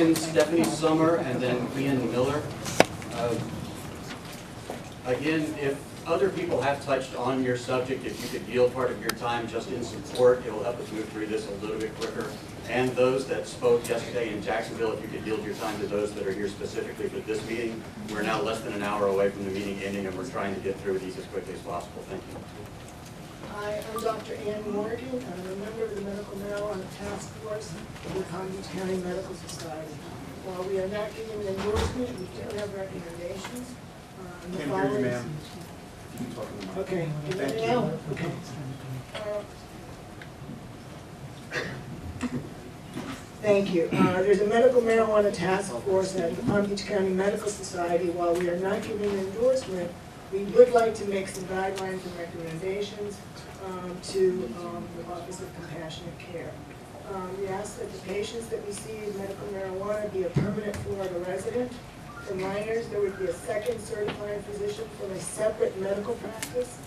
Second, Stephanie Sommer, and then Ian Miller. Again, if other people have touched on your subject, if you could yield part of your time just in support, it will help us move through this a little bit quicker. And those that spoke yesterday in Jacksonville, if you could yield your time to those that are here specifically for this meeting. We're now less than an hour away from the meeting ending, and we're trying to get through these as quickly as possible. Thank you. Hi, I'm Dr. Ann Morgan. I'm a member of the Medical Marijuana Task Force of the Palm Beach County Medical Society. While we are not giving an endorsement, we do have recommendations. Can't hear you, ma'am. Okay. Thank you. Now? Okay. Thank you. There's a medical marijuana task force at the Palm Beach County Medical Society. While we are not giving an endorsement, we would like to make some guidelines and recommendations to the Office of Compassionate Care. We ask that the patients that receive medical marijuana be a permanent Florida resident. For minors, there would be a second certified physician from a separate medical practice.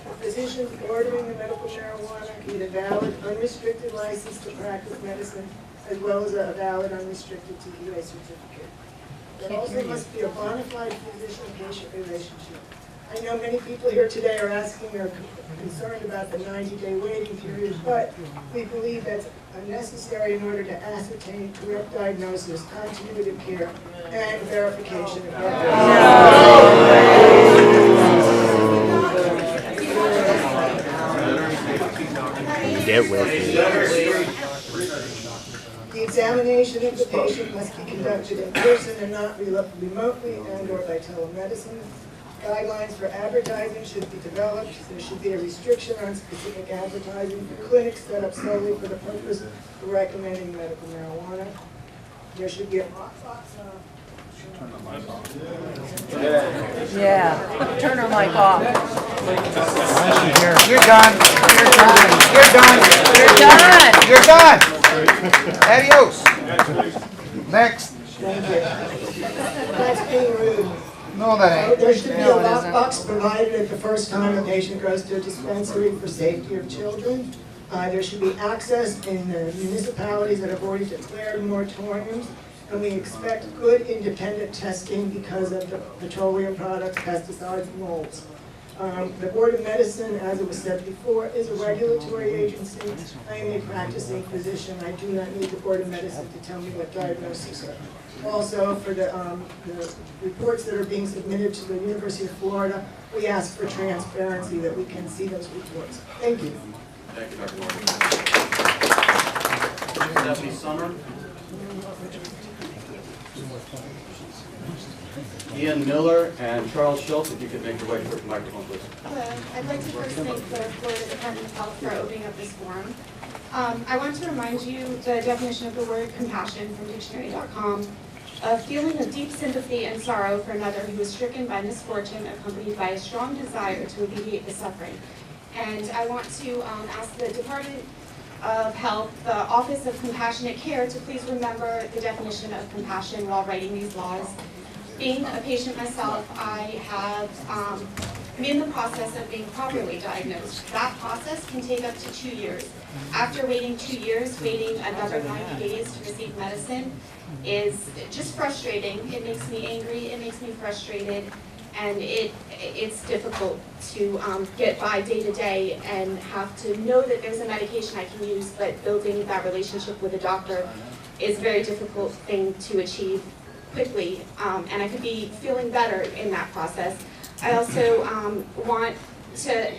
The physicians ordering the medical marijuana need a valid, unrestricted license to practice medicine, as well as a valid, unrestricted TPA certificate. There also must be a bona fide physician-patient relationship. I know many people here today are asking or concerned about the 90-day waiting period, but we believe that's necessary in order to ascertain correct diagnosis, continuity of care, and verification of Get with it. The examination of the patient must be conducted in person and not remotely and/or by telemedicine. Guidelines for advertising should be developed. There should be a restriction on specific advertising for clinics set up solely for the purpose of recommending medical marijuana. There should be a Yeah, turn her mic off. You're done. You're done. You're done. You're done. You're done. Adios. Next. Thank you. That's being rude. No, that ain't. There should be a lockbox provided at the first time a patient goes to a dispensary for safety of children. There should be access in the municipalities that have already declared moratoriums. And we expect good independent testing because of the petroleum products, pesticides, and molds. The Board of Medicine, as it was said before, is a regulatory agency. I am a practicing physician. I do not need the Board of Medicine to tell me what diagnoses are. Also, for the reports that are being submitted to the University of Florida, we ask for transparency that we can see those reports. Thank you. Thank you, Dr. Morgan. Stephanie Sommer. Ian Miller and Charles Schultz, if you could make your way towards the microphone, please. Hello. I'd like to first thank the Florida Department of Health for opening up this forum. I want to remind you the definition of the word compassion from dictionary.com. A feeling of deep sympathy and sorrow for another who is stricken by misfortune accompanied by a strong desire to alleviate the suffering. And I want to ask the Department of Health, the Office of Compassionate Care, to please remember the definition of compassion while writing these laws. Being a patient myself, I am in the process of being properly diagnosed. That process can take up to 2 years. After waiting 2 years, waiting another 90 days to receive medicine is just frustrating. It makes me angry, it makes me frustrated, and it's difficult to get by day to day and have to know that there's a medication I can use, but building that relationship with a doctor is a very difficult thing to achieve quickly, and I could be feeling better in that process. I also want to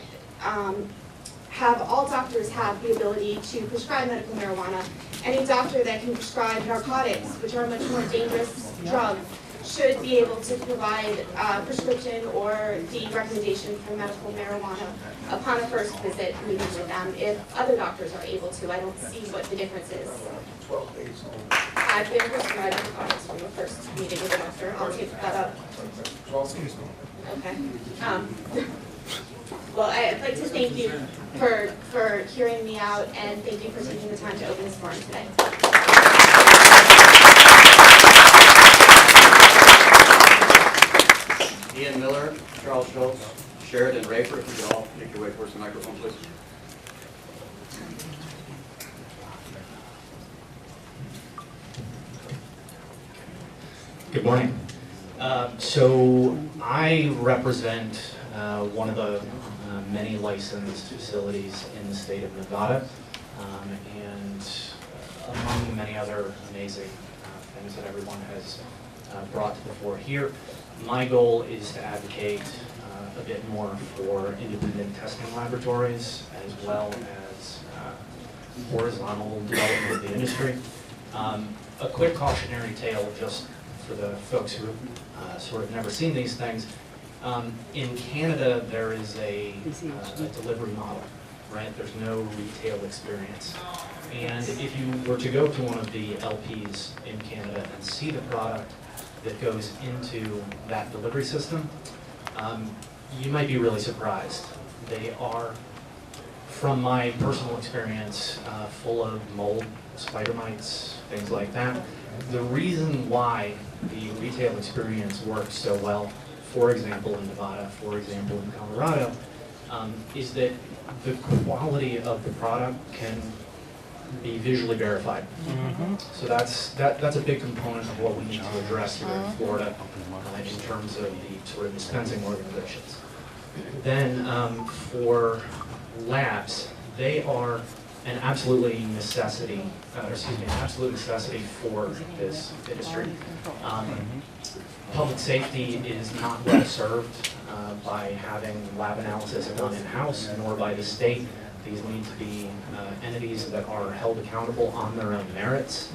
have all doctors have the ability to prescribe medical marijuana. Any doctor that can prescribe narcotics, which are a much more dangerous drug, should be able to provide a prescription or the recommendation for medical marijuana upon a first visit meeting with them, if other doctors are able to. I don't see what the difference is. I've been prescribed narcotics from the first meeting with the doctor. I'll take that up. Okay. Well, I'd like to thank you for hearing me out, and thank you for taking the time to open this forum today. Ian Miller, Charles Schultz, Sheridan Rafer, if you could all make your way towards the microphone, please. Good morning. So I represent one of the many licensed facilities in the state of Nevada, and among many other amazing things that everyone has brought to the fore here, my goal is to advocate a bit more for independent testing laboratories as well as horizontal development of the industry. A quick cautionary tale just for the folks who have sort of never seen these things. In Canada, there is a delivery model, right? There's no retail experience. And if you were to go to one of the LPs in Canada and see the product that goes into that delivery system, you might be really surprised. They are, from my personal experience, full of mold, spider mites, things like that. The reason why the retail experience works so well, for example in Nevada, for example in Colorado, is that the quality of the product can be visually verified. So that's a big component of what we need to address here in Florida in terms of the sort of dispensing organizations. Then for labs, they are an absolute necessity for this industry. Public safety is not well served by having lab analysis done in-house, nor by the state. These need to be entities that are held accountable on their own merits.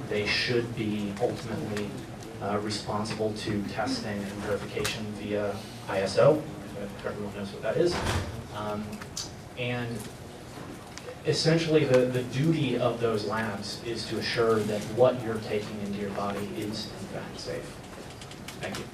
They should be ultimately responsible to testing and verification via ISO, if everyone knows what that is. And essentially the duty of those labs is to assure that what you're taking into your body is in fact safe. Thank you.